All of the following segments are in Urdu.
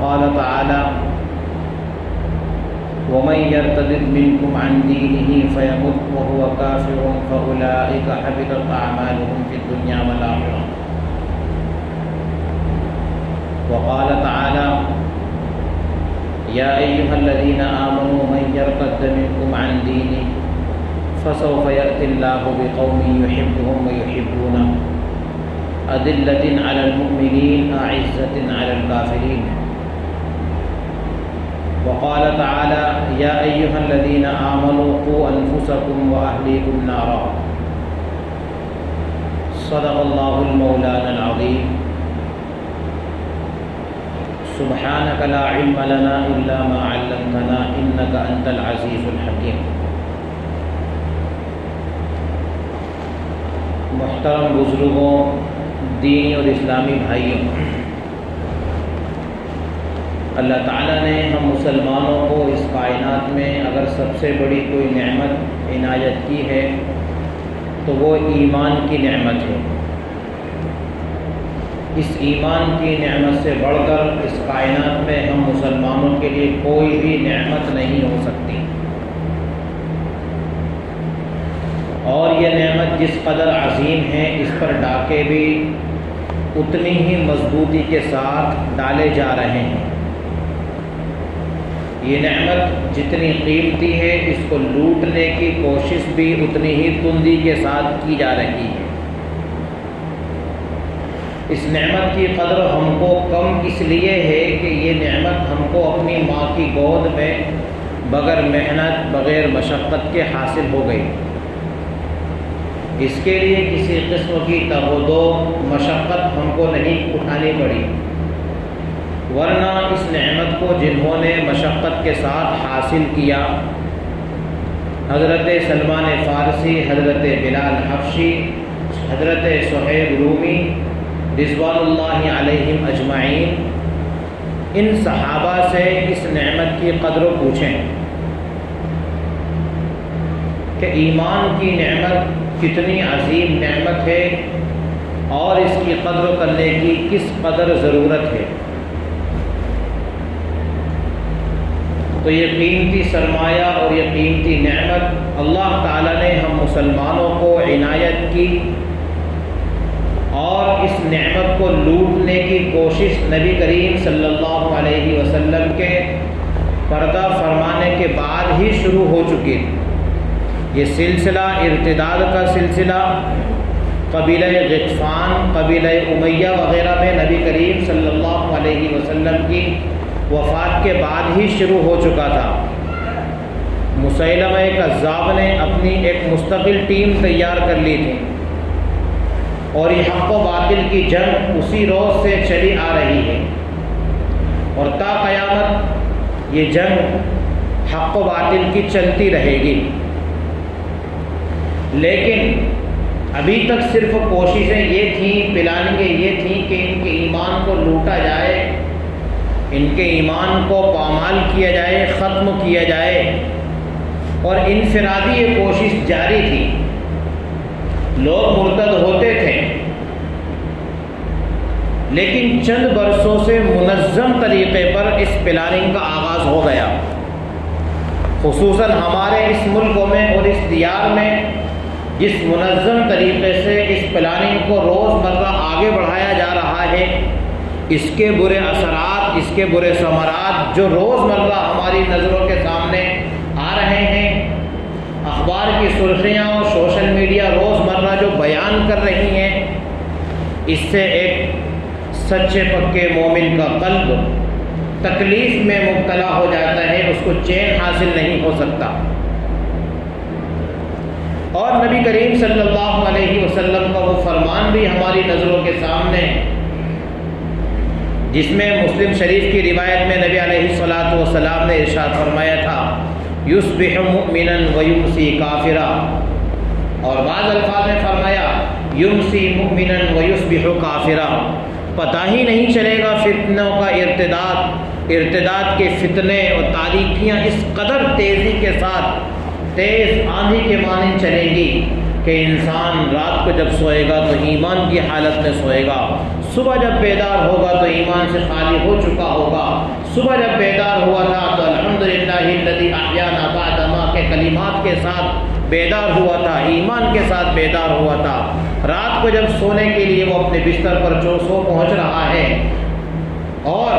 وقال تعالى ومن يرتد منكم عن دينه فيمت وهو كافر فأولئك حبطت أعمالهم في الدنيا والآخرة وقال تعالى يا أيها الذين آمنوا من يرتد منكم عن دينه فسوف يأتي الله بقوم يحبهم ويحبونه أذلة على المؤمنين أعزة على الكافرين وقال تعالى يا أيها الذين آمنوا قوا أنفسكم وأهليكم نارا صدق الله المولانا العظيم سبحانك لا علم لنا إلا ما علمتنا إنك أنت العزيز الحكيم. محترم بزرگوں، دینی اور اسلامی بھائیوں، اللہ تعالیٰ نے ہم مسلمانوں کو اس کائنات میں اگر سب سے بڑی کوئی نعمت عنایت کی ہے تو وہ ایمان کی نعمت ہے۔ اس ایمان کی نعمت سے بڑھ کر اس کائنات میں ہم مسلمانوں کے لیے کوئی بھی نعمت نہیں ہو سکتی، اور یہ نعمت جس قدر عظیم ہے اس پر ڈاکے بھی اتنی ہی مضبوطی کے ساتھ ڈالے جا رہے ہیں۔ یہ نعمت جتنی قیمتی ہے اس کو لوٹنے کی کوشش بھی اتنی ہی تندی کے ساتھ کی جا رہی ہے۔ اس نعمت کی قدر ہم کو کم اس لیے ہے کہ یہ نعمت ہم کو اپنی ماں کی گود میں بغیر محنت بغیر مشقت کے حاصل ہو گئی۔ اس کے لیے کسی قسم کی تگ و مشقت ہم کو نہیں اٹھانی پڑی، ورنہ اس نعمت کو جنہوں نے مشقت کے ساتھ حاصل کیا، حضرت سلمان فارسی، حضرت بلال حبشی، حضرت صہیب رومی رضوان اللہ علیہم اجمعین، ان صحابہ سے اس نعمت کی قدر پوچھیں کہ ایمان کی نعمت کتنی عظیم نعمت ہے اور اس کی قدر کرنے کی کس قدر ضرورت ہے۔ تو یہ قیمتی سرمایہ اور یہ قیمتی نعمت اللہ تعالیٰ نے ہم مسلمانوں کو عنایت کی، اور اس نعمت کو لوٹنے کی کوشش نبی کریم صلی اللہ علیہ وسلم کے پردہ فرمانے کے بعد ہی شروع ہو چکی۔ یہ سلسلہ ارتداد کا سلسلہ قبیلہ غطفان، قبیلہ امیہ وغیرہ میں نبی کریم صلی اللہ علیہ وسلم کی وفات کے بعد ہی شروع ہو چکا تھا۔ مسیلمہ کذاب نے اپنی ایک مستقل ٹیم تیار کر لی تھی، اور یہ حق و باطل کی جنگ اسی روز سے چلی آ رہی ہے، اور تا قیامت یہ جنگ حق و باطل کی چلتی رہے گی۔ لیکن ابھی تک صرف کوششیں یہ تھیں، پلاننگیں یہ تھیں کہ ان کے ایمان کو لوٹا جائے، ان کے ایمان کو پامال کیا جائے، ختم کیا جائے، اور انفرادی یہ کوشش جاری تھی۔ لوگ مرتد ہوتے تھے، لیکن چند برسوں سے منظم طریقے پر اس پلاننگ کا آغاز ہو گیا۔ خصوصاً ہمارے اس ملک میں اور اس دیار میں جس منظم طریقے سے اس پلاننگ کو روزمرہ آگے بڑھایا جا رہا ہے، اس کے برے اثرات، اس کے برے ثمرات جو روزمرہ ہماری نظروں کے سامنے آ رہے ہیں، اخبار کی سرخیاں اور سوشل میڈیا روزمرہ جو بیان کر رہی ہیں، اس سے ایک سچے پکے مومن کا قلب تکلیف میں مبتلا ہو جاتا ہے، اس کو چین حاصل نہیں ہو سکتا۔ اور نبی کریم صلی اللہ علیہ وسلم کا وہ فرمان بھی ہماری نظروں کے سامنے، جس میں مسلم شریف کی روایت میں نبی علیہ الصلاۃ والسلام نے ارشاد فرمایا تھا یصبح مؤمنا ویمسی کافرا، اور بعض الفاظ میں فرمایا یمسی مؤمنا ویصبح کافرا۔ پتہ ہی نہیں چلے گا فتنوں کا ارتداد کے فتنے اور تاریکیاں اس قدر تیزی کے ساتھ تیز آندھی کے مانند چلیں گی کہ انسان رات کو جب سوئے گا تو ایمان کی حالت میں سوئے گا، صبح جب بیدار ہوگا تو ایمان سے خالی ہو چکا ہوگا، صبح جب بیدار ہوا تھا تو الحمدللہ الذی احیانا بعد ما کے کلمات کے ساتھ بیدار ہوا تھا، ایمان کے ساتھ بیدار ہوا تھا۔ رات کو جب سونے کے لیے وہ اپنے بستر پر سو پہنچ رہا ہے اور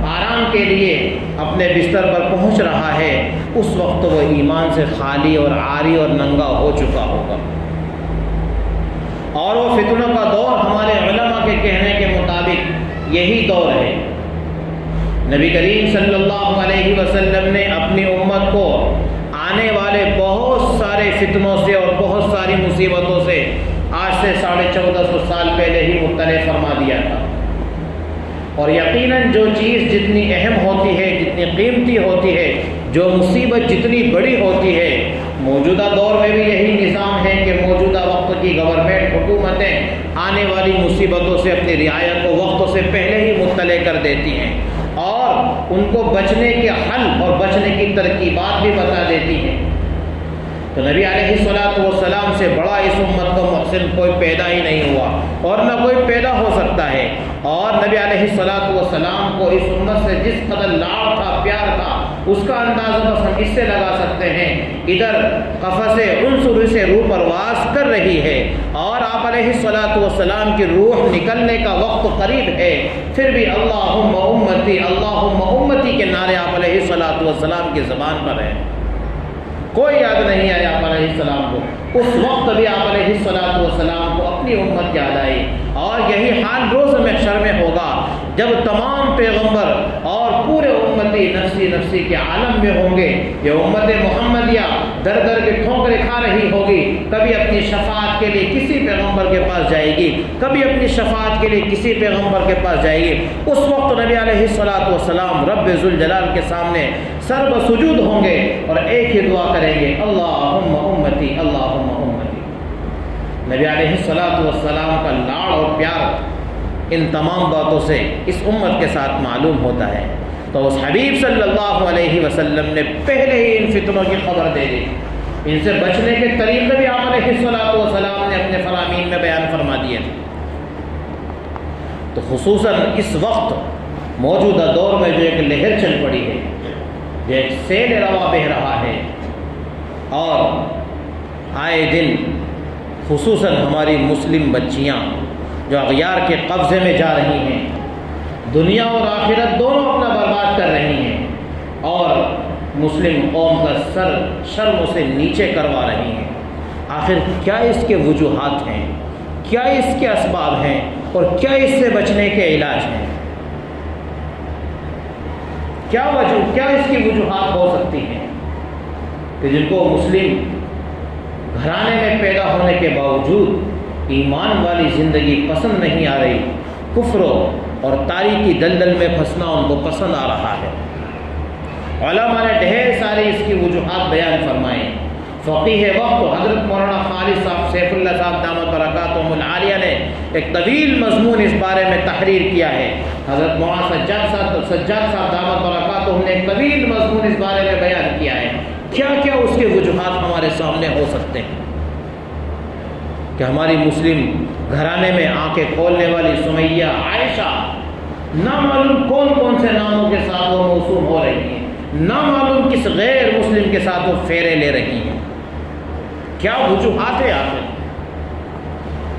آرام کے لیے اپنے بستر پر پہنچ رہا ہے، اس وقت وہ ایمان سے خالی اور عاری اور ننگا ہو چکا ہوگا۔ اور وہ فتنوں کا دور ہمارے علماء کے کہنے کے مطابق یہی دور ہے۔ نبی کریم صلی اللہ علیہ وسلم نے اپنی امت کو آنے والے بہت سارے فتنوں سے اور بہت ساری مصیبتوں سے آج سے 1450 سال پہلے ہی مطلع فرما دیا تھا۔ اور یقیناً جو چیز جتنی اہم ہوتی ہے، جتنی قیمتی ہوتی ہے، جو مصیبت جتنی بڑی ہوتی ہے، موجودہ دور میں بھی یہی نظام ہے کہ موجودہ وقت کی گورنمنٹ حکومتیں آنے والی مصیبتوں سے اپنی رعایت کو وقت سے پہلے ہی مطلع کر دیتی ہیں اور ان کو بچنے کے حل اور بچنے کی ترکیبات بھی بتا دیتی ہیں۔ تو نبی علیہ الصلوۃ والسلام سے بڑا اس امت کو محسن کوئی پیدا ہی نہیں ہوا اور نہ کوئی پیدا ہو سکتا ہے۔ اور نبی علیہ الصلوۃ والسلام کو اس امت سے جس قدر لاڑ تھا، پیار تھا، اس کا اندازہ بس ہم اس سے لگا سکتے ہیں۔ ادھر قفص عنصر سے روح پرواز کر رہی ہے اور آپ علیہ الصلوۃ والسلام کی روح نکلنے کا وقت قریب ہے، پھر بھی اللہم امتی کے نعرے آپ علیہ الصلوۃ والسلام کی زبان پر ہیں۔ کوئی یاد نہیں آیا آپ علیہ السلام کو، اس وقت بھی آپ علیہ الصلوۃ والسلام کو اپنی امت یاد آئی۔ اور یہی حال روز محشر میں ہوگا جب تمام پیغمبر اور پورے امتی نفسی نفسی کے عالم میں ہوں گے۔ یہ امت محمدیہ در در کے ٹھوکریں کھا رہی ہوگی، کبھی اپنی شفاعت کے لیے کسی پیغمبر کے پاس جائے گی، کبھی اپنی شفاعت کے لیے کسی پیغمبر کے پاس جائے گی۔ اس وقت نبی علیہ الصلوۃ والسلام رب ذوالجلال کے سامنے سر بسجود ہوں گے اور ایک ہی دعا کریں گے، اللہم امتی اللہم امتی۔ نبی علیہ الصلوۃ والسلام کا لاڑ اور پیار ان تمام باتوں سے اس امت کے ساتھ معلوم ہوتا ہے۔ تو اس حبیب صلی اللہ علیہ وسلم نے پہلے ہی ان فتنوں کی خبر دے دی، ان سے بچنے کے طریقے بھی آپ علیہ الصلوۃ والسلام نے اپنے فرامین میں بیان فرما دیے تھے۔ تو خصوصاً اس وقت موجودہ دور میں جو ایک لہر چل پڑی ہے، جو ایک سیل روا بہہ رہا ہے، اور آئے دن خصوصاً ہماری مسلم بچیاں جو اغیار کے قبضے میں جا رہی ہیں، دنیا اور آخرت دونوں اپنا برباد کر رہی ہیں اور مسلم قوم کا سر شرم سے نیچے کروا رہی ہیں۔ آخر کیا اس کے وجوہات ہیں، کیا اس کے اسباب ہیں اور کیا اس سے بچنے کے علاج ہیں؟ کیا اس کی وجوہات ہو سکتی ہیں کہ جن کو مسلم گھرانے میں پیدا ہونے کے باوجود ایمان والی زندگی پسند نہیں آ رہی، کفر اور تاریکی دلدل میں پھنسنا ان کو پسند آ رہا ہے؟ علماء نے ڈھیر ساری اس کی وجوہات بیان فرمائے۔ فقیہ وقت حضرت مولانا خالد صاحب سیف اللہ صاحب دامت برکاتہم العالیہ نے ایک طویل مضمون اس بارے میں تحریر کیا ہے۔ حضرت مولانا سجاد صاحب دامت برکاتہم نے ایک طویل مضمون اس بارے میں بیان کیا ہے۔ کیا کیا اس کے وجوہات ہمارے سامنے ہو سکتے ہیں کہ ہماری مسلم گھرانے میں آنکھیں کھولنے والی سمیہ، عائشہ، نامعلوم کون کون سے ناموں کے ساتھ وہ موسوم ہو رہی ہیں، نامعلوم کس غیر مسلم کے ساتھ وہ پھیرے لے رہی ہیں؟ کیا وجوہات ہے آخر؟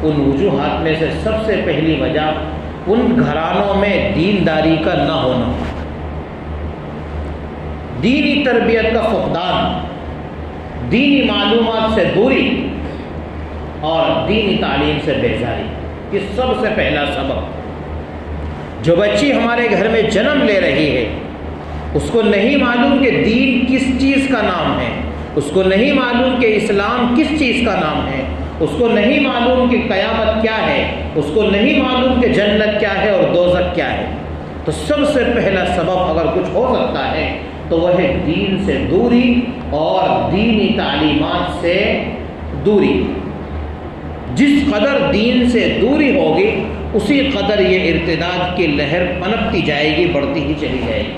ان وجوہات میں سے سب سے پہلی وجہ ان گھرانوں میں دینداری کا نہ ہونا، دینی تربیت کا فقدان، دینی معلومات سے دوری اور دینی تعلیم سے بیزاری۔ یہ سب سے پہلا سبب۔ جو بچی ہمارے گھر میں جنم لے رہی ہے، اس کو نہیں معلوم کہ دین کس چیز کا نام ہے، اس کو نہیں معلوم کہ اسلام کس چیز کا نام ہے، اس کو نہیں معلوم کہ قیامت کیا ہے، اس کو نہیں معلوم کہ جنت کیا ہے اور دوزخ کیا ہے۔ تو سب سے پہلا سبب اگر کچھ ہو سکتا ہے تو وہ ہے دین سے دوری اور دینی تعلیمات سے دوری۔ جس قدر دین سے دوری ہوگی اسی قدر یہ ارتداد کی لہر پنپتی جائے گی، بڑھتی ہی چلی جائے گی،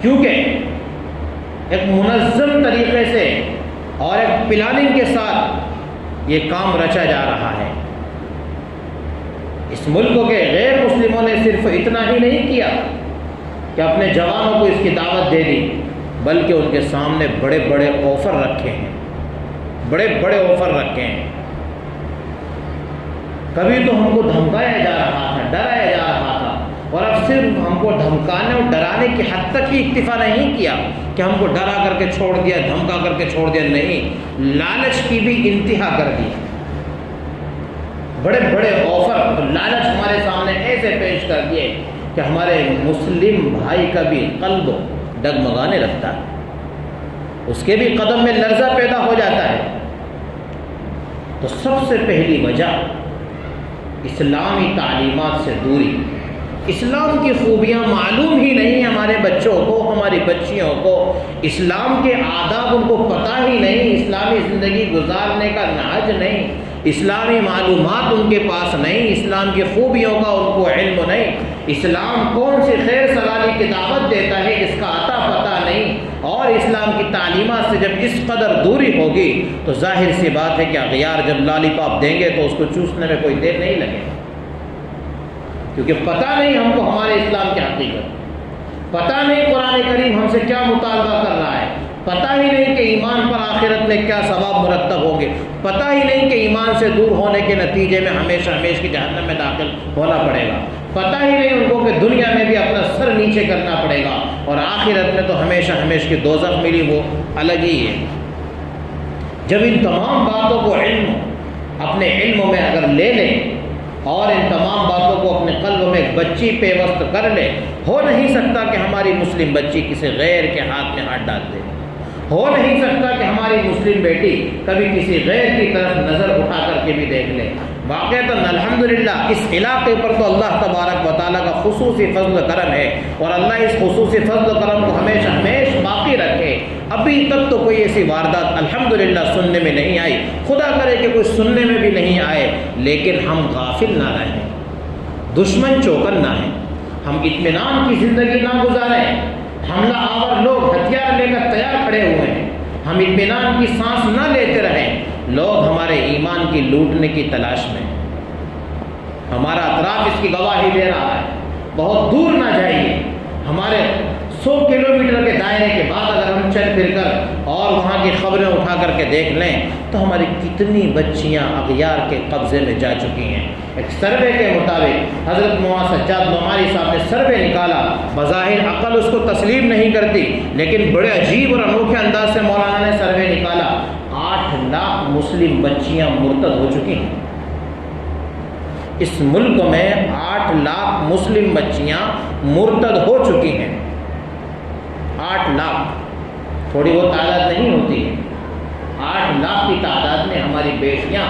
کیونکہ ایک منظم طریقے سے اور ایک پلاننگ کے ساتھ یہ کام رچا جا رہا ہے۔ اس ملک کے غیر مسلموں نے صرف اتنا ہی نہیں کیا، کہ اپنے جوانوں کو اس کی دعوت دے دی، بلکہ ان کے سامنے بڑے بڑے آفر رکھے ہیں، بڑے بڑے آفر رکھے ہیں۔ کبھی تو ہم کو دھمکایا جا رہا تھا، ڈرایا جا رہا تھا، اور اب صرف ہم کو دھمکانے اور ڈرانے کی حد تک ہی اکتفا نہیں کیا کہ ہم کو ڈرا کر کے چھوڑ دیا، دھمکا کر کے چھوڑ دیا، نہیں، لالچ کی بھی انتہا کر دی۔ بڑے بڑے آفر اور لالچ ہمارے سامنے ایسے پیش کر دیے کہ ہمارے مسلم بھائی کا بھی قلب ڈگمگانے لگتا ہے، اس کے بھی قدم میں لرزہ پیدا ہو جاتا ہے۔ تو سب سے پہلی وجہ اسلامی تعلیمات سے دوری، اسلام کی خوبیاں معلوم ہی نہیں ہمارے بچوں کو، ہماری بچیوں کو، اسلام کے آداب ان کو پتہ ہی نہیں، اسلامی زندگی گزارنے کا نہج نہیں، اسلامی معلومات ان کے پاس نہیں، اسلام کی خوبیوں کا ان کو علم نہیں، اسلام کون سی خیر سلالی کی دعوت دیتا ہے اس کا عطا پتہ نہیں، اور اسلام کی تعلیمات سے جب اس قدر دوری ہوگی تو ظاہر سی بات ہے کہ اغیار جب لالی پاپ دیں گے تو اس کو چوسنے میں کوئی دیر نہیں لگے، کیونکہ پتہ نہیں ہم کو ہمارے اسلام کی حقیقت، پتہ نہیں قرآن کریم ہم سے کیا مطالبہ کر رہا ہے، پتہ ہی نہیں کہ ایمان پر آخرت میں کیا ثواب مرتب ہوں گے، پتہ ہی نہیں کہ ایمان سے دور ہونے کے نتیجے میں ہمیشہ ہمیشہ کی جہنم میں داخل ہونا پڑے گا، پتہ ہی نہیں ان کو کہ دنیا میں بھی اپنا سر نیچے کرنا پڑے گا، اور آخرت میں تو ہمیشہ ہمیشہ کی دوزخ ملی وہ الگ ہی ہے۔ جب ان تمام باتوں کو اپنے علم میں اگر لے لیں اور ان تمام باتوں کو اپنے قلب میں ایک بچی پیوست کر لے، ہو نہیں سکتا کہ ہماری مسلم بچی کسی غیر کے ہاتھ میں ہاتھ ڈال دے، ہو نہیں سکتا کہ ہماری مسلم بیٹی کبھی کسی غیر کی طرف نظر اٹھا کر کے بھی دیکھ لے۔ واقعتاً الحمدللہ اس علاقے پر تو اللہ تبارک و تعالیٰ کا خصوصی فضل و کرم ہے، اور اللہ اس خصوصی فضل و کرم کو ہمیشہ ہمیشہ باقی رکھے۔ ابھی تک تو کوئی ایسی واردات الحمدللہ سننے میں نہیں آئی، خدا کرے کہ کوئی سننے میں بھی نہیں آئے، لیکن ہم غافل نہ رہیں، دشمن چوکن نہ ہیں، ہم اطمینان کی زندگی نہ گزاریں، حملہ آور لوگ ہتھیار لے کر تیار کھڑے ہوئے ہیں، ہم اطمینان کی سانس نہ لیتے رہیں، لوگ ہمارے ایمان کی لوٹنے کی تلاش میں، ہمارا اطراف اس کی گواہی دے رہا ہے۔ بہت دور نہ جائیے، ہمارے 100 کلومیٹر کے دائرے کے بعد اگر ہم چل پھر کر اور وہاں کی خبریں اٹھا کر کے دیکھ لیں تو ہماری کتنی بچیاں اغیار کے قبضے میں جا چکی ہیں۔ ایک سروے کے مطابق حضرت مولانا سجاد نعمانی صاحب نے سروے نکالا، بظاہر عقل اس کو تسلیم نہیں کرتی، لیکن بڑے عجیب اور انوکھے انداز سے مولانا نے سروے نکالا، 8 لاکھ مسلم بچیاں مرتد ہو چکی ہیں۔ اس ملک میں 8 لاکھ مسلم بچیاں مرتد ہو چکی ہیں، 8 لاکھ، تھوڑی وہ تعداد نہیں ہوتی ہے، 8 لاکھ کی تعداد میں ہماری بیٹیاں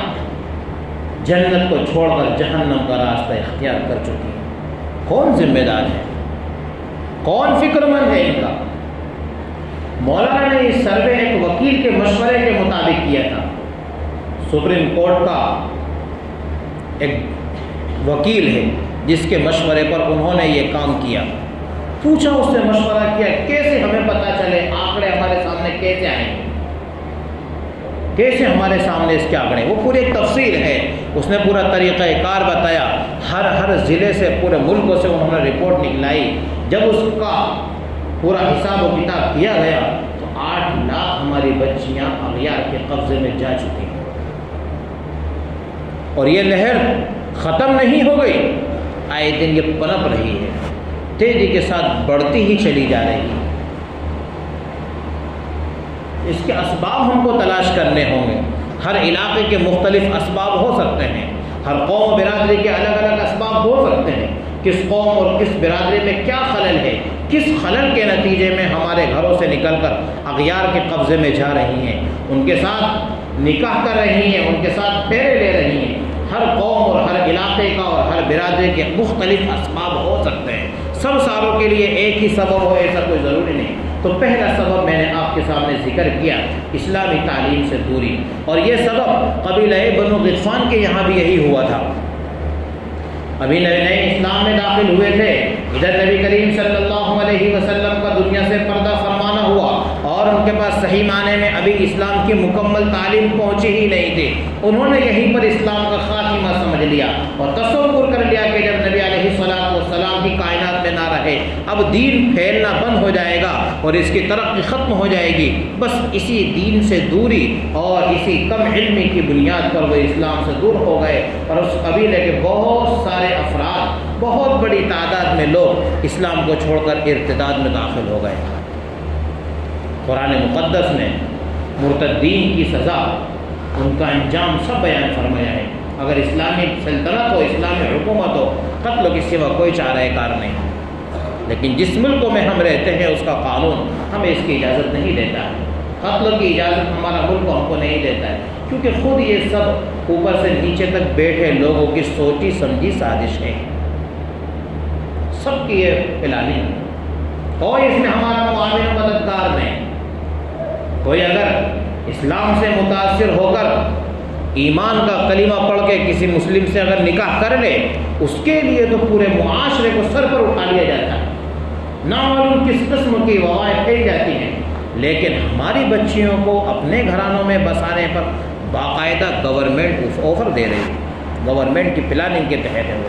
جنت کو چھوڑ کر جہنم کا راستہ اختیار کر چکی ہیں۔ کون ذمہ دار ہے؟ کون فکر مند ہے ان کا؟ مولانا نے یہ سروے ایک وکیل کے مشورے کے مطابق کیا تھا، سپریم کورٹ کا ایک وکیل ہے جس کے مشورے پر انہوں نے یہ کام کیا۔ پوچھا اس سے مشورہ کیا کیسے ہمیں پتہ چلے آنکڑے ہمارے سامنے کیسے آئیں گے، کیسے ہمارے سامنے اس کے آنکڑے، وہ پوری ایک تفصیل ہے، اس نے پورا طریقہ کار بتایا، ہر ضلع سے پورے ملک سے انہوں نے رپورٹ نکلائی۔ جب اس کا پورا حساب و کتاب کیا گیا تو 8 لاکھ ہماری بچیاں اغیار کے قبضے میں جا چکی ہیں، اور یہ لہر ختم نہیں ہو گئی، آئے دن یہ پنپ رہی ہے، تیزی کے ساتھ بڑھتی ہی چلی جا رہی ہے۔ اس کے اسباب ہم کو تلاش کرنے ہوں گے، ہر علاقے کے مختلف اسباب ہو سکتے ہیں، ہر قوم و برادری کے الگ الگ اسباب ہو سکتے ہیں، کس قوم اور کس برادری میں کیا خلل ہے، کس خلل کے نتیجے میں ہمارے گھروں سے نکل کر اغیار کے قبضے میں جا رہی ہیں، ان کے ساتھ نکاح کر رہی ہیں، ان کے ساتھ پھیرے لے رہی ہیں۔ ہر قوم اور ہر علاقے کا اور ہر برادری کے مختلف اسباب ہو سکتے ہیں، سب ساروں کے لیے ایک ہی سبب ہو ایسا کوئی ضروری نہیں۔ تو پہلا سبب میں نے آپ کے سامنے ذکر کیا، اسلامی تعلیم سے دوری، اور یہ سبب قبیلہ بنو غطفان کے یہاں بھی یہی ہوا تھا۔ ابھی نئے اسلام میں داخل ہوئے تھے، ادھر نبی کریم صلی اللہ علیہ وسلم کا دنیا سے پردہ فرمانا ہوا، اور ان کے پاس صحیح معنی میں ابھی اسلام کی مکمل تعلیم پہنچی ہی نہیں تھی۔ انہوں نے یہیں پر اسلام کا خاتمہ سمجھ لیا اور تصور کر لیا کہ جب نبی علیہ الصلوۃ والسلام کی کائنات میں نہ رہے ہے، اب دین پھیلنا بند ہو جائے گا اور اس کی ترقی ختم ہو جائے گی۔ بس اسی دین سے دوری اور اسی کم علمی کی بنیاد پر وہ اسلام سے دور ہو گئے، اور اس قبیلے کے بہت سارے افراد، بہت بڑی تعداد میں لوگ اسلام کو چھوڑ کر ارتداد میں داخل ہو گئے۔ قرآن مقدس نے مرتدین کی سزا، ان کا انجام سب بیان فرمایا ہے۔ اگر اسلامی سلطنت ہو، اسلامی حکومت ہو، قتل کے سوا کوئی چارہ کار نہیں، لیکن جس ملک میں ہم رہتے ہیں اس کا قانون ہمیں اس کی اجازت نہیں دیتا ہے۔ قتل کی اجازت ہمارا ملک ہم کو نہیں دیتا ہے، کیونکہ خود یہ سب اوپر سے نیچے تک بیٹھے لوگوں کی سوچی سمجھی سازش ہے، سب کی یہ پلاننگ، اور اس میں ہمارا معاون و مددگار نہیں۔ کوئی اگر اسلام سے متاثر ہو کر ایمان کا کلمہ پڑھ کے کسی مسلم سے اگر نکاح کر لے، اس کے لیے تو پورے معاشرے کو سر پر اٹھا لیا جاتا ہے، نامعلوم کس قسم کی وبائیں پھیل جاتی ہیں۔ لیکن ہماری بچیوں کو اپنے گھرانوں میں بسانے پر باقاعدہ گورنمنٹ آفر دے رہی ہے، گورنمنٹ کی پلاننگ کے تحت ہے وہ۔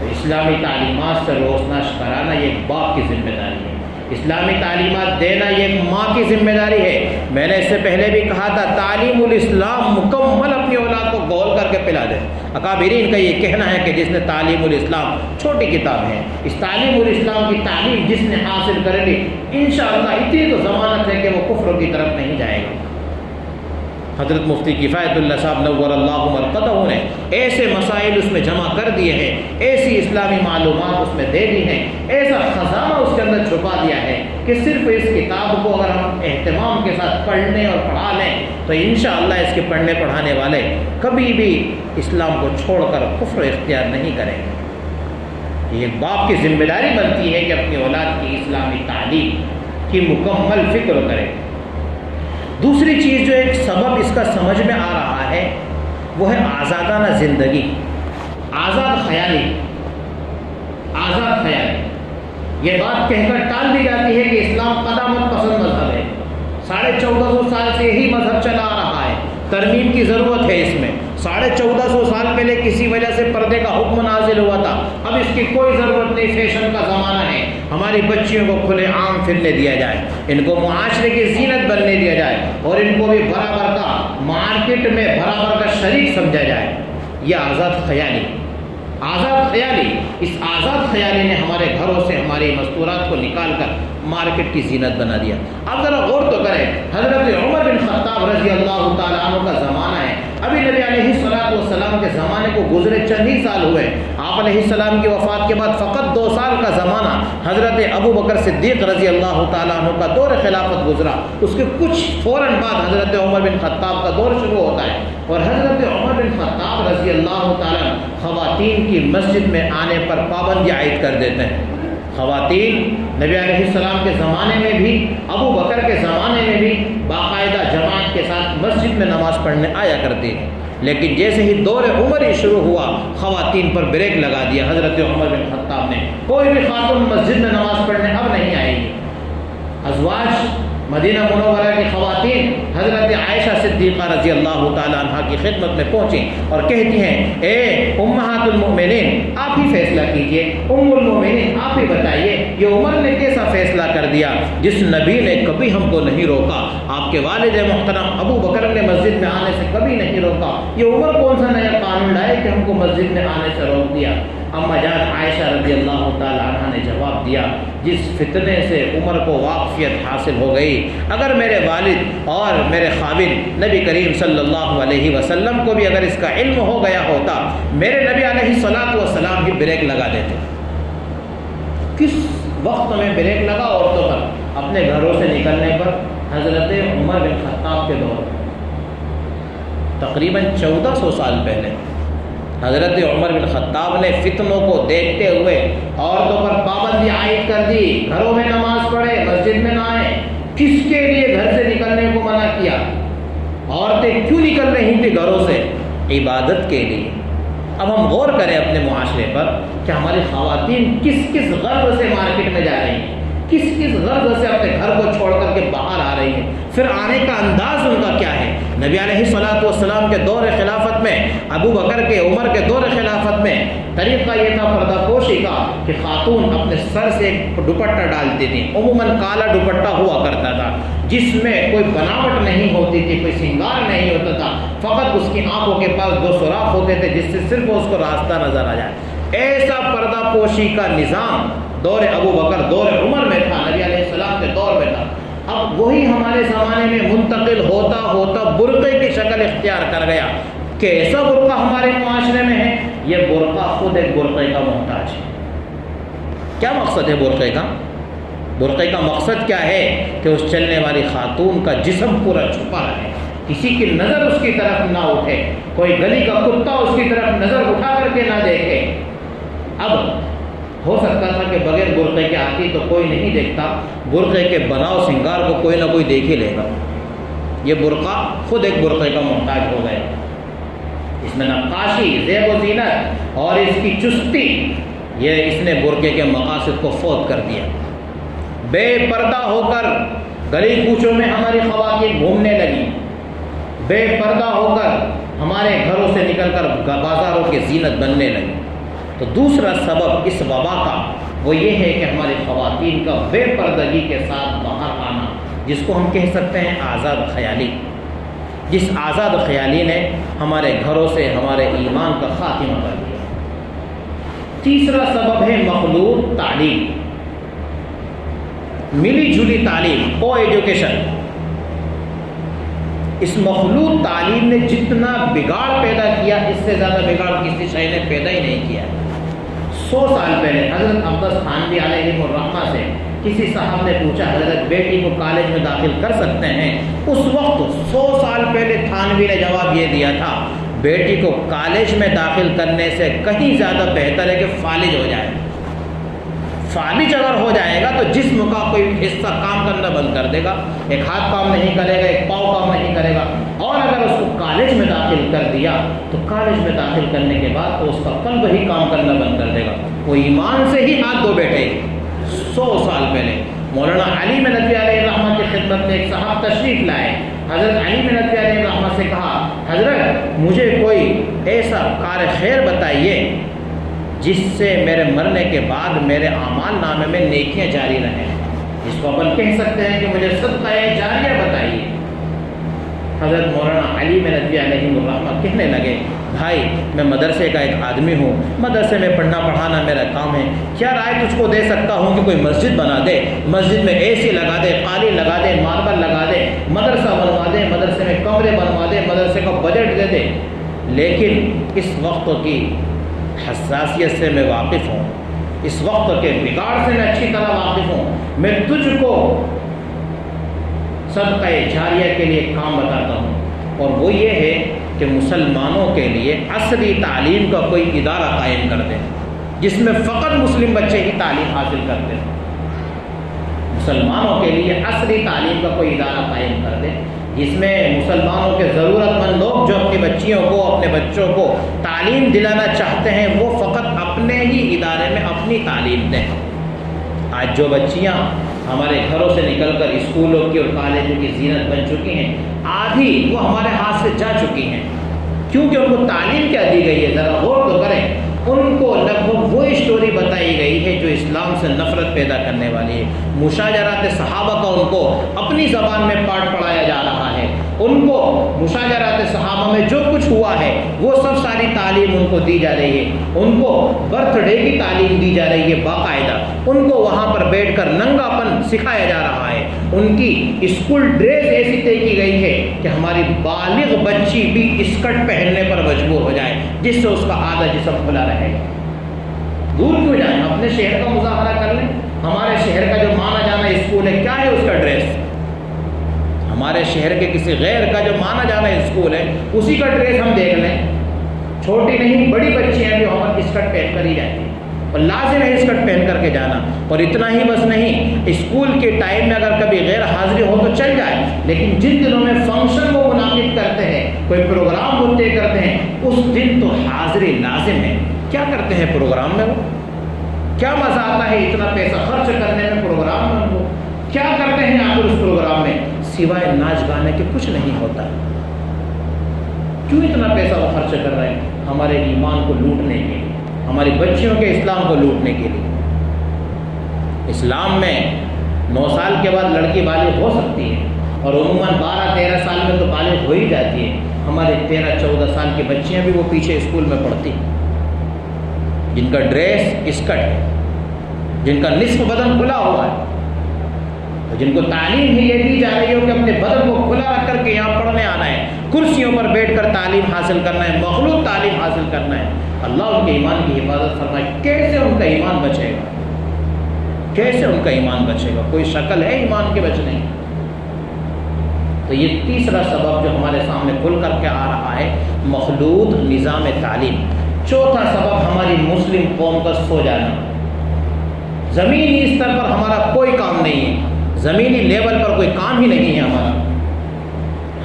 تو اسلامی تعلیمات سے روشناس کرانا یہ ایک باپ کی ذمہ داری ہے، اسلامی تعلیمات دینا یہ ایک ماں کی ذمہ داری ہے۔ میں نے اس سے پہلے بھی کہا تھا، تعلیم الاسلام مکمل اپنی اولاد کو گول کر کے پلا دے۔ اکابرین کا یہ کہنا ہے کہ جس نے تعلیم الاسلام، چھوٹی کتاب ہے، اس تعلیم الاسلام کی تعلیم جس نے حاصل کر لی، انشاءاللہ اتنی تو ضمانت ہے کہ وہ کفر کی طرف نہیں جائے گا۔ حضرت مفتی کفایت اللہ صاحب نور اللہ مرقدہ نے ایسے مسائل اس میں جمع کر دیے ہیں، ایسی اسلامی معلومات اس میں دے دی ہیں، ایسا خزانہ اس کے اندر چھپا دیا ہے کہ صرف اس کتاب کو اگر ہم اہتمام کے ساتھ پڑھ لیں اور پڑھا لیں تو انشاءاللہ اس کے پڑھنے پڑھانے والے کبھی بھی اسلام کو چھوڑ کر کفر اختیار نہیں کریں گے۔ یہ ایک باپ کی ذمہ داری بنتی ہے کہ اپنی اولاد کی اسلامی تعلیم کی مکمل فکر کرے۔ دوسری چیز جو ایک سبب اس کا سمجھ میں آ رہا ہے وہ ہے آزادانہ زندگی، آزاد خیالی، آزاد خیالی۔ یہ بات کہہ کر ٹال دی جاتی ہے کہ اسلام قدامت پسند مذہب ہے، 1450 سال سے یہی مذہب چلا آ رہا ہے، ترمیم کی ضرورت ہے اس میں۔ 1450 سال پہلے کسی وجہ سے پردے کا حکم نازل ہوا تھا، اب اس کی کوئی ضرورت نہیں، فیشن کا زمانہ ہے، ہماری بچیوں کو کھلے عام پھرنے دیا جائے، ان کو معاشرے کی زینت بننے دیا جائے، اور ان کو بھی برابر کا مارکیٹ میں برابر کا شریک سمجھا جائے۔ یہ آزاد خیالی، آزاد خیالی، اس آزاد خیالی نے ہمارے گھروں سے ہماری مستورات کو نکال کر مارکیٹ کی زینت بنا دیا۔ اب ذرا غور تو کریں، حضرت عمر بن خطاب رضی اللہ تعالیٰ عنہ کا زمانہ ہے، ابھی نبی علیہ السلام کے زمانے کو گزرے چند ہی سال ہوئے، آپ علیہ السلام کی وفات کے بعد فقط 2 سال کا زمانہ حضرت ابو بکر صدیق رضی اللہ تعالیٰ عنہ کا دور خلافت گزرا، اس کے کچھ فوراً بعد حضرت عمر بن خطاب کا دور شروع ہوتا ہے، اور حضرت عمر بن خطاب رضی اللہ تعالیٰ خواتین کی مسجد میں آنے پر پابندی عائد کر دیتے ہیں۔ خواتین نبی علیہ السلام کے زمانے میں بھی، ابو بکر کے زمانے میں بھی باقاعدہ جماعت کے ساتھ مسجد میں نماز پڑھنے آیا کرتی ہیں، لیکن جیسے ہی دور عمر ہی شروع ہوا، خواتین پر بریک لگا دیا حضرت عمر بن خطاب نے، کوئی بھی خاتون مسجد میں نماز پڑھنے اب نہیں آئے گی۔ ازواج مدینہ منورہ کی خواتین حضرت عائشہ صدیقہ رضی اللہ تعالیٰ عنہ کی خدمت میں پہنچیں اور کہتی ہیں، اے امہات المؤمنین، آپ ہی فیصلہ کیجئے، ام المؤمنین آپ ہی بتائیے، یہ عمر نے کیسا فیصلہ کر دیا جس نبی نے کبھی ہم کو نہیں روکا، آپ کے والد محترم ابو بکر نے مسجد میں آنے سے کبھی نہیں روکا، یہ عمر کون سا نیا قانون لائے کہ ہم کو مسجد میں آنے سے روک دیا؟ اما جان عائشہ رضی اللہ تعالیٰ عنہ نے جواب دیا، جس فتنے سے عمر کو واقفیت حاصل ہو گئی، اگر میرے والد اور میرے خاوند نبی کریم صلی اللہ علیہ وسلم کو بھی اگر اس کا علم ہو گیا ہوتا، میرے نبی علیہ السلام بھی بریک لگا دیتے۔ کس وقت میں بریک لگا عورتوں پر؟ اپنے گھروں سے نکلنے پر۔ حضرت عمر بن خطاب کے دور تقریباً 1400 سال پہلے حضرت عمر بن خطاب نے فتنوں کو دیکھتے ہوئے عورتوں پر پابندی عائد کر دی، گھروں میں نماز پڑھے، مسجد میں نہ آئے۔ کس کے لیے گھر سے نکلنے کو منع کیا؟ عورتیں کیوں نکل رہی تھیں گھروں سے؟ عبادت کے لیے۔ اب ہم غور کریں اپنے معاشرے پر کہ ہماری خواتین کس کس غرض سے مارکیٹ میں جا رہی ہیں، کس غرض سے اپنے گھر کو چھوڑ کر کے باہر آ رہی ہیں، پھر آنے کا انداز ان کا کیا ہے۔ نبی علیہ الصلوۃ والسلام کے دور خلافت میں، ابو بکر کے، عمر کے دور خلافت میں طریقہ یہ تھا پردہ پوشی کا کہ خاتون اپنے سر سے ایک دوپٹہ ڈالتی تھی، عموماً کالا دوپٹہ ہوا کرتا تھا جس میں کوئی بناوٹ نہیں ہوتی تھی، کوئی سنگار نہیں ہوتا تھا، فقط اس کی آنکھوں کے پاس 2 سوراخ ہوتے تھے جس سے صرف اس کو راستہ نظر آ جائے۔ ایسا پردہ پوشی کا نظام دور ابو بکر، دور عمر میں تھا، نبی علیہ السلام کے دور میں تھا۔ اب وہی ہمارے زمانے میں منتقل ہوتا ہوتا برقعے کی شکل اختیار کر گیا۔ کیسا برقع ہمارے معاشرے میں ہے؟ یہ برقع خود ایک برقعے کا محتاج ہے۔ کیا مقصد ہے برقعے کا؟ برقعے کا مقصد کیا ہے کہ اس چلنے والی خاتون کا جسم پورا چھپا رہے، کسی کی نظر اس کی طرف نہ اٹھے، کوئی گلی کا کتا اس کی طرف نظر اٹھا کر کے نہ دیکھے۔ اب ہو سکتا تھا کہ بغیر برقعے کے آتی تو کوئی نہیں دیکھتا، برقعے کے بناؤ سنگار کو کوئی نہ کوئی دیکھ ہی لے گا۔ یہ برقع خود ایک برقعے کا محتاج ہو گئے۔ اس میں نقاشی، زیب و زینت اور اس کی چستی، یہ اس نے برقعے کے مقاصد کو فوت کر دیا۔ بے پردہ ہو کر گلی کوچوں میں ہماری خواتین گھومنے لگی، بے پردہ ہو کر ہمارے گھروں سے نکل کر بازاروں کی زینت بننے لگی۔ تو دوسرا سبب اس وبا کا وہ یہ ہے کہ ہماری خواتین کا بے پردگی کے ساتھ باہر آنا، جس کو ہم کہہ سکتے ہیں آزاد خیالی۔ جس آزاد خیالی نے ہمارے گھروں سے ہمارے ایمان کا خاتمہ کر دیا۔ تیسرا سبب ہے مخلوط تعلیم، ملی جلی تعلیم، کو ایجوکیشن۔ اس مخلوط تعلیم نے جتنا بگاڑ پیدا کیا، اس سے زیادہ بگاڑ کسی شے نے پیدا ہی نہیں کیا۔ 100 سال پہلے حضرت عباس تھانوی علیہ الرحمہ سے کسی صاحب نے پوچھا حضرت بیٹی کو کالج میں داخل کر سکتے ہیں؟ اس وقت 100 سال پہلے تھانوی نے جواب یہ دیا تھا، بیٹی کو کالج میں داخل کرنے سے کہیں زیادہ بہتر ہے کہ فالج ہو جائے۔ فالج اگر ہو جائے گا تو جسم کا کوئی حصہ کام کرنا بند کر دے گا، ایک ہاتھ کام نہیں کرے گا، ایک پاؤں کام نہیں کرے گا۔ اور اگر اس کو کالج میں داخل کر دیا تو کالج میں داخل کرنے کے بعد تو اس کا قلب ہی کام کرنا بند کر دے گا، وہ ایمان سے ہی ہاتھ دھو بیٹھے گی۔ 100 سال پہلے مولانا علی ندوی علیہ الرحمہ کی خدمت میں ایک صاحب تشریف لائے، حضرت علی ندوی علیہ الرحمہ سے کہا، حضرت مجھے کوئی ایسا کار خیر بتائیے جس سے میرے مرنے کے بعد میرے اعمال نامے میں نیکیاں جاری رہیں، جس کو اپن کہہ سکتے ہیں کہ مجھے صدقہ جاریہ بتائیے۔ حضرت مولانا علی ندوی علیہ الرحمہ کہنے لگے، بھائی میں مدرسے کا ایک آدمی ہوں، مدرسے میں پڑھنا پڑھانا میرا کام ہے، کیا رائے تجھ کو دے سکتا ہوں کہ کوئی مسجد بنا دے، مسجد میں اے سی لگا دے، قالی لگا دے، ماربل لگا دے، مدرسہ بنوا دے، مدرسے میں کمرے بنوا دے، مدرسے کا بجٹ دے دے۔ لیکن اس وقت کی حساسیت سے میں واقف ہوں، اس وقت کے بگاڑ سے میں اچھی طرح واقف ہوں، میں تجھ کو صدقہ جاریہ کے لیے کام بتاتا ہوں، اور وہ یہ ہے کہ مسلمانوں کے لیے عصری تعلیم کا کوئی ادارہ قائم کر دیں جس میں فقط مسلم بچے ہی تعلیم حاصل کرتے ہیں۔ مسلمانوں کے لیے عصری تعلیم کا کوئی ادارہ قائم کر دیں جس میں مسلمانوں کے ضرورت مند لوگ جو اپنی بچیوں کو، اپنے بچوں کو تعلیم دلانا چاہتے ہیں وہ فقط اپنے ہی ادارے میں اپنی تعلیم دیں۔ آج جو بچیاں ہمارے گھروں سے نکل کر اسکولوں کی اور کالجوں کی زینت بن چکی ہیں، آدھی وہ ہمارے ہاتھ سے جا چکی ہیں، کیونکہ ان کو تعلیم کیا دی گئی ہے؟ ذرا غور تو کریں۔ ان کو لگ بھگ وہ اسٹوری بتائی گئی ہے جو اسلام سے نفرت پیدا کرنے والی ہے۔ مشاجرات صحابہ کا ان کو اپنی زبان میں پاٹ پڑھایا جا رہا ہے، ان کو مشاجرات صحابہ میں جو کچھ ہوا ہے وہ سب ساری تعلیم ان کو دی جا رہی ہے، ان کو برتھ ڈے کی تعلیم دی جا رہی ہے باقاعدہ، ان کو وہاں پر بیٹھ کر ننگا پن سکھایا جا رہا ہے، ان کی اسکول ڈریس ایسی طے کی گئی ہے کہ ہماری بالغ بچی بھی اسکرٹ پہننے پر مجبور ہو جائے جس سے اس کا آدھا جسم کھلا رہے گا۔ دور کیوں جائیں، اپنے شہر کا مظاہرہ کر لیں۔ ہمارے شہر کا جو مانا جانا اسکول ہے کیا ہے اس کا ڈریس؟ ہمارے شہر کے کسی غیر کا جو مانا جانا اسکول ہے اسی کا ڈریس ہم دیکھ لیں، چھوٹی نہیں بڑی بچیاں جو ہمارے اسکرٹ پہن کر ہی جاتی ہیں، اور لازم ہے اسکرٹ پہن کر کے جانا۔ اور اتنا ہی بس نہیں، اسکول کے ٹائم میں اگر کبھی غیر حاضری ہو تو چل جائے، لیکن جن دنوں میں فنکشن وہ منعقد کرتے ہیں، کوئی پروگرام وہ طے کرتے ہیں، اس دن تو حاضری لازم ہے۔ کیا کرتے ہیں پروگرام میں؟ وہ کیا مزہ آتا ہے اتنا پیسہ خرچ کرنے میں پروگرام میں؟ وہ کیا کرتے ہیں آخر اس پروگرام میں؟ سوائے ناچ گانے کے کچھ نہیں ہوتا۔ کیوں اتنا پیسہ وہ خرچ کر رہے ہیں؟ ہمارے ایمان کو لوٹنے کے لیے، ہماری بچیوں کے اسلام کو لوٹنے کے لیے۔ اسلام میں 9 سال کے بعد لڑکی بالغ ہو سکتی ہے، اور عموماً 12-13 سال میں تو بالغ ہو ہی جاتی ہے۔ ہمارے 13-14 سال کی بچیاں بھی وہ پیچھے اسکول میں پڑھتی ہیں، جن کا ڈریس اسکرٹ ہے، جن کا نصف بدن کھلا ہوا ہے، جن کو تعلیم ہی یہ دی جا رہی ہو کہ اپنے بدن کو کھلا رکھ کر کے یہاں پڑھنے آنا ہے، کرسیوں پر بیٹھ کر تعلیم حاصل کرنا ہے، مخلوق تعلیم حاصل کرنا ہے۔ اللہ ان کے ایمان کی حفاظت فرمائے۔ کیسے ان کا ایمان بچے گا؟ کیسے ان کا ایمان بچے گا؟ کوئی شکل ہے ایمان کے بچنے کی؟ تو یہ تیسرا سبب جو ہمارے سامنے کھل کر کے آ رہا ہے، مخلوط نظام تعلیم۔ چوتھا سبب ہماری مسلم قوم کا سو جانا۔ زمینی استر پر ہمارا کوئی کام نہیں ہے، زمینی لیول پر کوئی کام ہی نہیں ہے ہمارا۔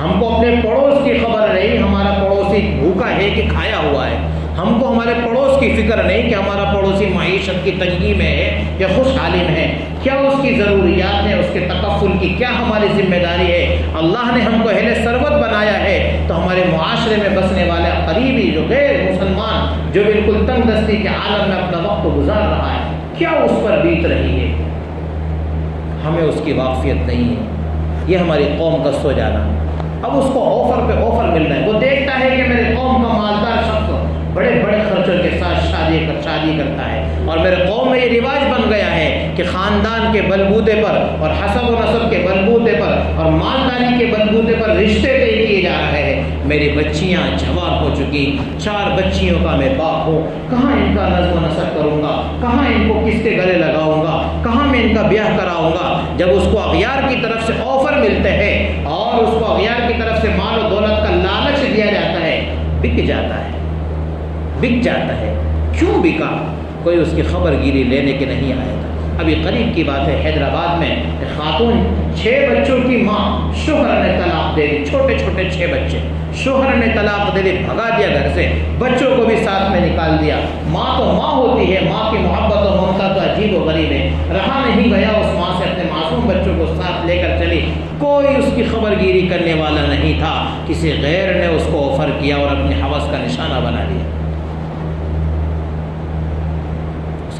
ہم کو اپنے پڑوس کی خبر نہیں، ہمارا پڑوسی بھوکا ہے کہ کھایا ہوا ہے۔ ہم کو ہمارے پڑوس کی فکر نہیں کہ ہمارا پڑوسی معیشت کی تنگی میں ہے یا خوشحالی میں ہے، کیا اس کی ضروریات ہیں، اس کے تکفل کی کیا ہماری ذمہ داری ہے۔ اللہ نے ہم کو اہل ثروت بنایا ہے، تو ہمارے معاشرے میں بسنے والا قریبی جو غیر مسلمان، جو بالکل تنگ دستی کے عالم میں اپنا وقت گزار رہا ہے، کیا اس پر بیت رہی ہے؟ ہمیں اس کی واقفیت نہیں ہے۔ یہ ہماری قوم کا سو جانا۔ اب اس کو آفر پہ آفر مل رہا ہے، وہ دیکھتا ہے کہ میرے قوم کا مالدار شخص بڑے بڑے خرچوں کے ساتھ شادی کرتا ہے، اور میرے قوم میں یہ رواج بن گیا ہے کہ خاندان کے بلبوتے پر اور حسب و نسب کے بلبوتے پر اور مالداری کے بلبوتے پر رشتے طے کیے جا رہے ہیں۔ میری بچیاں جوان ہو چکی، 4 بچیوں کا میں باپ ہوں، کہاں ان کا نظم و نسق کروں گا؟ کہاں ان کو کس کے گلے لگاؤں گا؟ کہاں میں ان کا بیاہ کراؤں گا؟ جب اس کو اغیار کی طرف سے آفر ملتے ہیں اور اس کو اغیار کی طرف سے مال و دولت کا لالچ دیا جاتا ہے، بک جاتا ہے، بک جاتا ہے۔ کیوں بکا؟ کوئی اس کی خبر گیری لینے کے نہیں آیا تھا۔ ابھی قریب کی بات ہے، حیدرآباد میں خاتون 6 بچوں کی ماں، شوہر نے طلاق دے دی، چھوٹے چھوٹے 6 بچے، شوہر نے طلاق دے دی، بھگا دیا گھر سے، بچوں کو بھی ساتھ میں نکال دیا۔ ماں تو ماں ہوتی ہے، ماں کی محبت و ممتا تو عجیب و غریب ہے، رہا نہیں گیا اس ماں سے، اپنے معصوم بچوں کو ساتھ لے کر چلی۔ کوئی اس کی خبر گیری کرنے والا نہیں تھا، کسی غیر نے اس کو آفر کیا اور اپنی ہوس کا نشانہ بنا لیا۔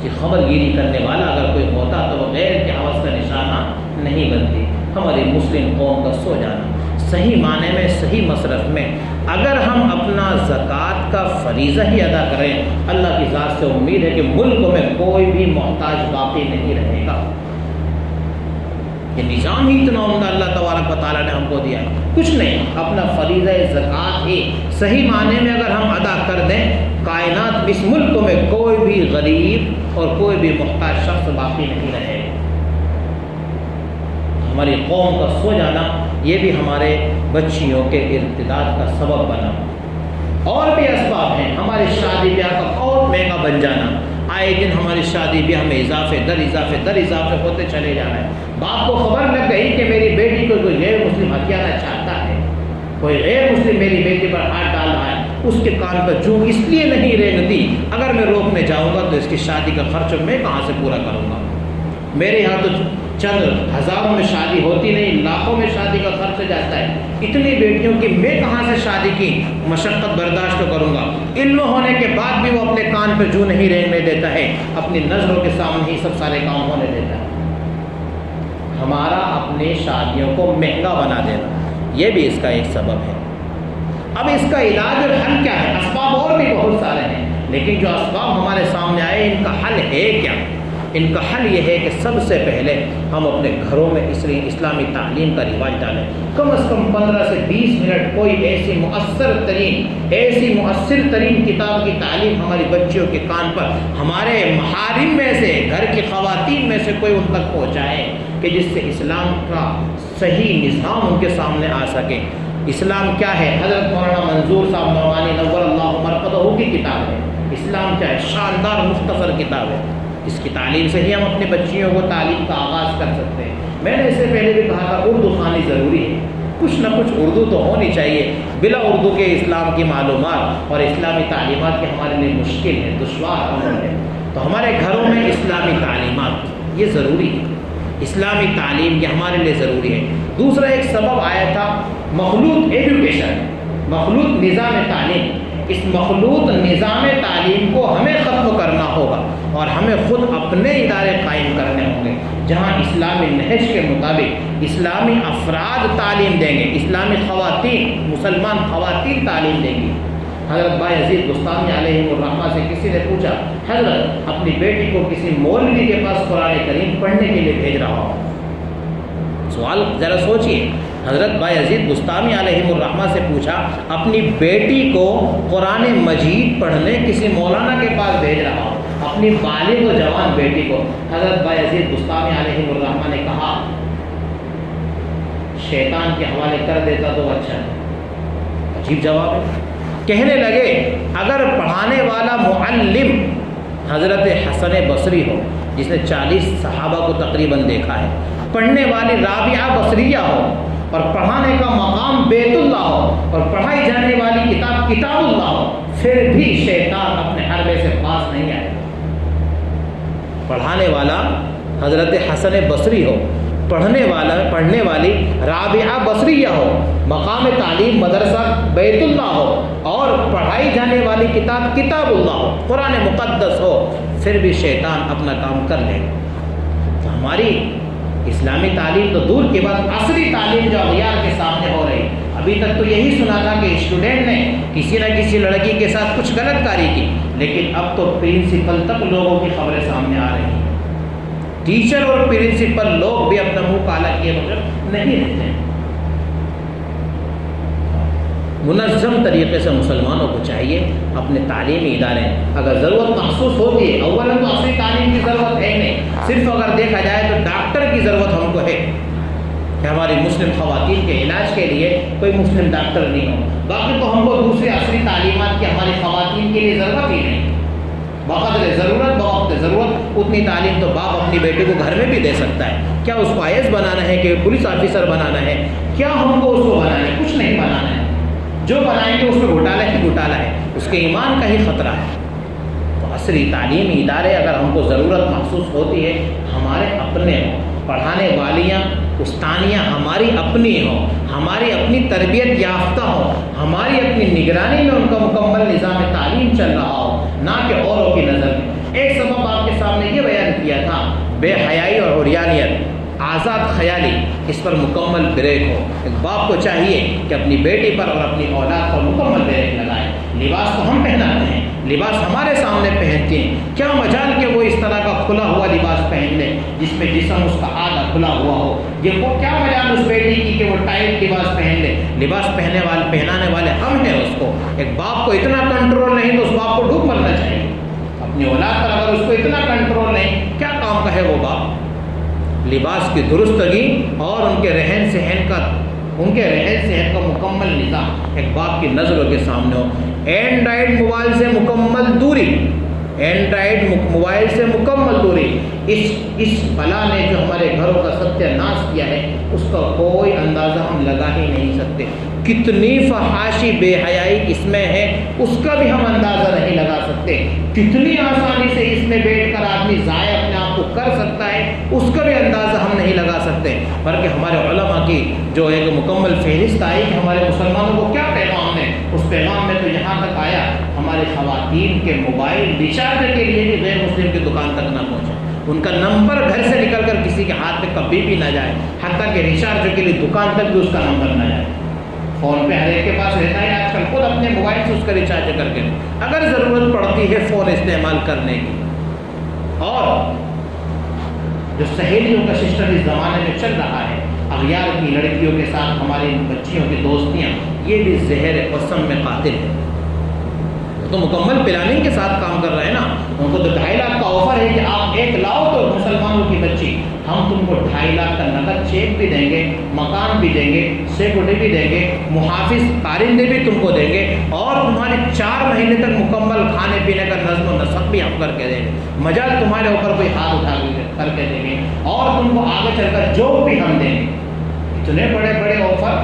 کہ خبر گیری کرنے والا اگر کوئی ہوتا تو وہ غیر کے ہوس کا نشانہ نہیں بنتی۔ ہماری مسلم قوم کا سو جانا۔ صحیح معنی میں، صحیح مصرف میں اگر ہم اپنا زکوٰۃ کا فریضہ ہی ادا کریں، اللہ کی ذات سے امید ہے کہ ملک میں کوئی بھی محتاج باقی نہیں رہے گا۔ یہ نظام ہی اتنا عمدہ اللہ تبارک و تعالیٰ نے ہم کو دیا ہے، کچھ نہیں، اپنا فریضہ زکوٰۃ ہی صحیح معنی میں اگر ہم ادا کر دیں، کائنات اس ملک میں کوئی بھی غریب اور کوئی بھی محتاج شخص باقی نہیں رہے۔ ہماری قوم کا سو جانا یہ بھی ہمارے بچیوں کے ارتداد کا سبب بنا۔ اور بھی اسباب ہیں، ہماری شادی بیاہ کا اور مہنگا بن جانا، آئے دن ہماری شادی بیاہ میں اضافے در اضافے ہوتے چلے جا رہے ہیں۔ باپ کو خبر لگ گئی کہ میری بیٹی کو کوئی غیر مسلم ہتھیانا چاہتا ہے، کوئی غیر مسلم میری بیٹی پر ہاتھ ڈال رہا ہے، اس کے کان پر جو اس لیے نہیں رینگتی، اگر میں روکنے جاؤں گا تو اس کی شادی کا خرچ میں کہاں سے پورا کروں گا؟ میرے یہاں تو چند ہزاروں میں شادی ہوتی نہیں، لاکھوں میں شادی کا خرچ جاتا ہے، اتنی بیٹیوں کی میں کہاں سے شادی کی مشقت برداشت کروں گا؟ علم ہونے کے بعد بھی وہ اپنے کان پہ جو نہیں رینگنے دیتا ہے، اپنی نظروں کے سامنے ہی سب سارے کام ہونے دیتا ہے۔ ہمارا اپنی شادیوں کو مہنگا بنا دینا یہ بھی اس کا ایک سبب ہے۔ اب اس کا علاج اور حل کیا ہے؟ اسباب اور بھی بہت سارے ہیں، لیکن جو اسباب ہمارے سامنے آئے ان کا حل ہے کیا؟ ان کا حل یہ ہے کہ سب سے پہلے ہم اپنے گھروں میں اسلامی تعلیم کا رواج ڈالیں۔ کم از کم 15 سے 20 منٹ کوئی ایسی مؤثر ترین کتاب کی تعلیم ہماری بچیوں کے کان پر ہمارے محارم میں سے، گھر کی خواتین میں سے کوئی ان تک پہنچائے کہ جس سے اسلام کا صحیح نظام ان کے سامنے آ سکے۔ اسلام کیا ہے؟ حضرت مولانا منظور صاحب نعمانی نور اللہ مرقدہ کی کتاب ہے۔ اسلام کیا ہے؟ شاندار مختصر کتاب ہے۔ اس کی تعلیم سے ہی ہم اپنی بچیوں کو تعلیم کا آغاز کر سکتے ہیں۔ میں نے اس سے پہلے بھی کہا تھا اردو خوانی ضروری ہے، کچھ نہ کچھ اردو تو ہونی چاہیے۔ بلا اردو کے اسلام کی معلومات اور اسلامی تعلیمات کے ہمارے لیے مشکل ہے، دشوار امر ہے۔ تو ہمارے گھروں میں اسلامی تعلیمات یہ ضروری ہے، اسلامی تعلیم یہ ہمارے لیے ضروری ہے۔ دوسرا ایک سبب آیا تھا مخلوط ایجوکیشن، مخلوط نظام تعلیم۔ اس مخلوط نظام تعلیم کو ہمیں ختم کرنا ہوگا اور ہمیں خود اپنے ادارے قائم کرنے ہوں گے جہاں اسلامی نہج کے مطابق اسلامی افراد تعلیم دیں گے، اسلامی خواتین، مسلمان خواتین تعلیم دیں گی۔ حضرت بایزید بستامی علیہ الرحمہ سے کسی نے پوچھا، حضرت اپنی بیٹی کو کسی مولوی کے پاس قرآن کریم پڑھنے کے لیے بھیج رہا ہوں۔ سوال ذرا سوچئے، حضرت بایزید بستامی علیہ الرحمہ سے پوچھا اپنی بیٹی کو قرآن مجید پڑھنے کسی مولانا کے پاس بھیج رہا ہوں، اپنی بالغ و جوان بیٹی کو۔ حضرت بایزید بستامی علیہ الرحمہ نے کہا شیطان کے حوالے کر دیتا تو اچھا ہے۔ عجیب جواب ہے۔ کہنے لگے اگر پڑھانے والا معلم حضرت حسن بصری ہو جس نے 40 صحابہ کو تقریباً دیکھا ہے، پڑھنے والی رابعہ بصریہ ہو اور پڑھانے کا مقام بیت اللہ ہو اور پڑھائی جانے والی کتاب کتاب اللہ ہو، پھر بھی شیطان اپنے حربے سے پاس نہیں آئے۔ پڑھانے والا حضرت حسن بصری ہو، پڑھنے والی رابعہ بصریہ ہو، مقام تعلیم مدرسہ بیت اللہ ہو اور پڑھائی جانے والی کتاب کتاب اللہ ہو، قرآن مقدس ہو، پھر بھی شیطان اپنا کام کر لے گا۔ تو ہماری اسلامی تعلیم تو دور کی بات، عصری تعلیم جو اغیار کے سامنے ہو رہی، ابھی تک تو یہی سنا تھا کہ اسٹوڈنٹ نے کسی نہ کسی لڑکی کے ساتھ کچھ غلط کاری کی، لیکن اب تو پرنسپل تک لوگوں کی خبریں سامنے آ رہی ہیں۔ ٹیچر اور پرنسپل لوگ بھی اپنا منہ کالا کیے بغیر نہیں رہتے ہیں۔ منظم طریقے سے مسلمانوں کو چاہیے اپنے تعلیمی ادارے، اگر ضرورت محسوس ہوتی ہے، اولا تو عصری تعلیم کی ضرورت ہے نہیں، صرف اگر دیکھا جائے تو ڈاکٹر کی ضرورت ہم کو ہے کہ ہماری مسلم خواتین کے علاج کے لیے کوئی مسلم ڈاکٹر نہیں ہو، باقی تو ہم کو دوسری عصری تعلیمات کی ہماری خواتین کے لیے ضرورت ہی نہیں۔ بقدر ضرورت بوقت ضرورت اتنی تعلیم تو باپ اپنی بیٹی کو گھر میں بھی دے سکتا ہے۔ کیا اس کو IAS بنانا ہے کہ پولیس آفیسر بنانا ہے؟ کیا ہم کو اس کو بنانا ہے؟ کچھ نہیں بنانا ہے، جو بنائیں گے اس میں گھوٹالہ ہی گھوٹالہ ہے، اس کے ایمان کا ہی خطرہ ہے۔ تو عصری تعلیمی ادارے اگر ہم کو ضرورت محسوس ہوتی ہے، ہمارے اپنے ہوں، پڑھانے والیاں استانیاں ہماری اپنی ہوں، ہماری اپنی تربیت یافتہ ہوں، ہماری اپنی نگرانی میں ان کا مکمل نظام تعلیم چل رہا ہو، نہ کہ اوروں کی نظر میں۔ ایک سبب آپ کے سامنے یہ بیان کیا تھا، بے حیائی اور عریانیت، آزاد خیالی، اس پر مکمل بریک ہو۔ ایک باپ کو چاہیے کہ اپنی بیٹی پر اور اپنی اولاد پر مکمل بریک لگائے۔ لباس تو ہم پہناتے ہیں، لباس ہمارے سامنے پہنتے ہیں، کیا مجال کہ وہ اس طرح کا کھلا ہوا لباس پہن لے جس میں جسم اس کا آدھا کھلا ہوا ہو؟ یہ وہ کیا مجال اس بیٹی کی کہ وہ ٹائٹ لباس پہن لے؟ لباس پہنانے والے ہم ہیں اس کو۔ ایک باپ کو اتنا کنٹرول نہیں تو اس باپ کو ڈوب مرنا چاہیے۔ اپنی اولاد پر اگر اس کو اتنا کنٹرول نہیں، کیا کام کا ہے وہ باپ؟ لباس کی درستگی اور ان کے رہن سہن کا مکمل نظام ایک باپ کی نظروں کے سامنے ہو۔ اینڈرائڈ موبائل سے مکمل دوری، اینڈرائڈ موبائل سے مکمل دوری۔ اس بلا نے جو ہمارے گھروں کا ستیہ ناش کیا ہے اس کا کوئی اندازہ ہم لگا ہی نہیں سکتے۔ کتنی فحاشی بے حیائی اس میں ہے اس کا بھی ہم اندازہ نہیں لگا سکتے۔ کتنی آسانی سے اس میں بیٹھ کر آدمی ضائع اپنے آپ کو کر سکتا ہے اس کا بھی اندازہ ہم نہیں لگا سکتے۔ بلکہ ہمارے علماء کی جو ایک مکمل فہرست آئی کہ ہمارے مسلمانوں کو کیا پیغام ہے، اس پیغام میں تو یہاں تک آیا ہماری خواتین کے موبائل ریچارج کے لیے بھی غیر مسلم کی دکان تک نہ پہنچے، ان کا نمبر گھر سے نکل کر کسی کے ہاتھ میں کبھی بھی نہ جائے، حتیٰ کہ ریچارج کے لیے دکان تک بھی اس کا نمبر نہ جائے۔ فون پہ ہر ایک کے پاس رہتا ہے آج کل، خود اپنے موبائل سے اس کا ریچارج کر کے اگر ضرورت پڑتی ہے فون استعمال کرنے کی۔ اور جو سہیلیوں کا سسٹم اس زمانے میں چل رہا ہے، اغیار کی لڑکیوں کے ساتھ ہماری بچیوں کی دوستیاں، یہ بھی زہر قسم میں قاتل ہے۔ تو مکمل پلاننگ کے ساتھ کام کر رہے ہیں نا، ان کو تو 2.5 لاکھ کا آفر ہے کہ آپ 1 لاؤ تو مسلمانوں کی بچی، ہم تم کو 2.5 لاکھ کا نقد چیک بھی دیں گے، مکان بھی دیں گے، سیکورٹی بھی دیں گے، محافظ کارندے بھی تم کو دیں گے، اور تمہارے 4 مہینے تک مکمل کھانے پینے کا نظم و نسق بھی ہم کر کے دیں گے، مجال تمہارے اوپر کوئی ہاتھ اٹھا کر کے دیں گے، اور تم کو آگے چل کر جو بھی ہم دیں گے۔ اتنے بڑے بڑے آفر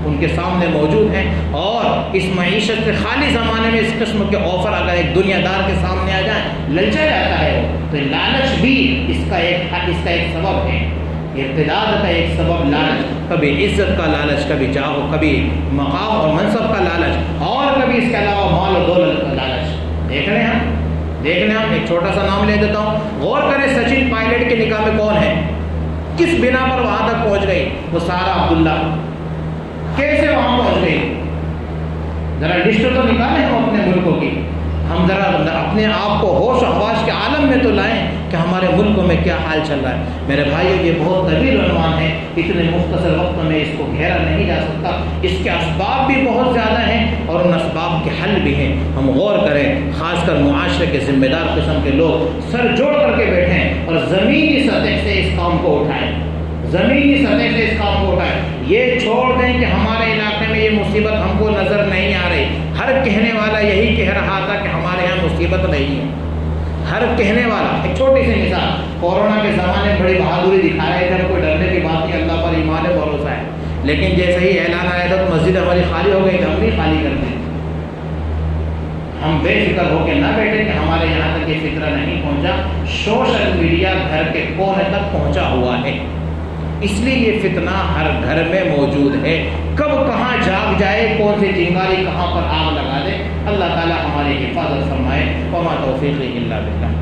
ان کے سامنے موجود ہیں، اور اس معیشت سے خالی زمانے میں اس قسم کے آفر اگر ایک دنیا دار کے سامنے آ جائیں للچا جاتا ہے وہ، تو لالچ بھی اس کا ایک سبب ہے، ارتداد کا ایک سبب لالچ، کبھی عزت کا لالچ، کبھی چاہو، کبھی مقام اور منصب کا لالچ، اور کبھی اس کے علاوہ مال و دولت کا لالچ۔ دیکھ رہے ہیں ہم ایک چھوٹا سا نام لے دیتا ہوں، غور کریں سچن پائلٹ کے نکاح میں کون ہے، کس بنا پر وہاں تک پہنچ گئی وہ سارہ عبداللہ، کیسے وہاں پہنچ گئی؟ ذرا لسٹ تو نکالیں ہم اپنے ملکوں کی، ہم ذرا اپنے آپ کو ہوش و حواس کے عالم میں تو لائیں کہ ہمارے ملکوں میں کیا حال چل رہا ہے۔ میرے بھائیو یہ بہت طویل عنوان ہے، اتنے مختصر وقت میں اس کو گھیرا نہیں جا سکتا، اس کے اسباب بھی بہت زیادہ ہیں اور ان اسباب کے حل بھی ہیں۔ ہم غور کریں، خاص کر معاشرے کے ذمہ دار قسم کے لوگ سر جوڑ کر کے بیٹھیں اور زمینی سطح سے اس کام کو اٹھائیں، زمینی سطح سے اس کام کو اٹھائیں۔ یہ چھوڑ دیں کہ ہمارے علاقے میں یہ مصیبت ہم کو نظر نہیں آ رہی، ہر کہنے والا یہی کہہ رہا تھا کہ ہمارے یہاں مصیبت نہیں ہے، ہر کہنے والا۔ ایک چھوٹی سی مثال، کورونا کے زمانے میں بڑی بہادری دکھا رہے تھے، کوئی ڈرنے کی بات نہیں، اللہ پر ایمان ہے، بھروسہ ہے، لیکن جیسے ہی اعلان آیا تھا تو مسجد ہماری خالی ہو گئی، ہم نہیں خالی کرتے، ہم بے فکر ہو کے نہ بیٹھے کہ ہمارے یہاں تک یہ فکرہ نہیں پہنچا، سوشل میڈیا گھر کے کونے تک پہنچا ہوا ہے، اس لیے یہ فتنہ ہر گھر میں موجود ہے، کب کہاں جاگ جائے، کون سی چنگاری کہاں پر آگ لگا دے، اللہ تعالی ہماری حفاظت فرمائے۔ وما توفیقی الا باللہ۔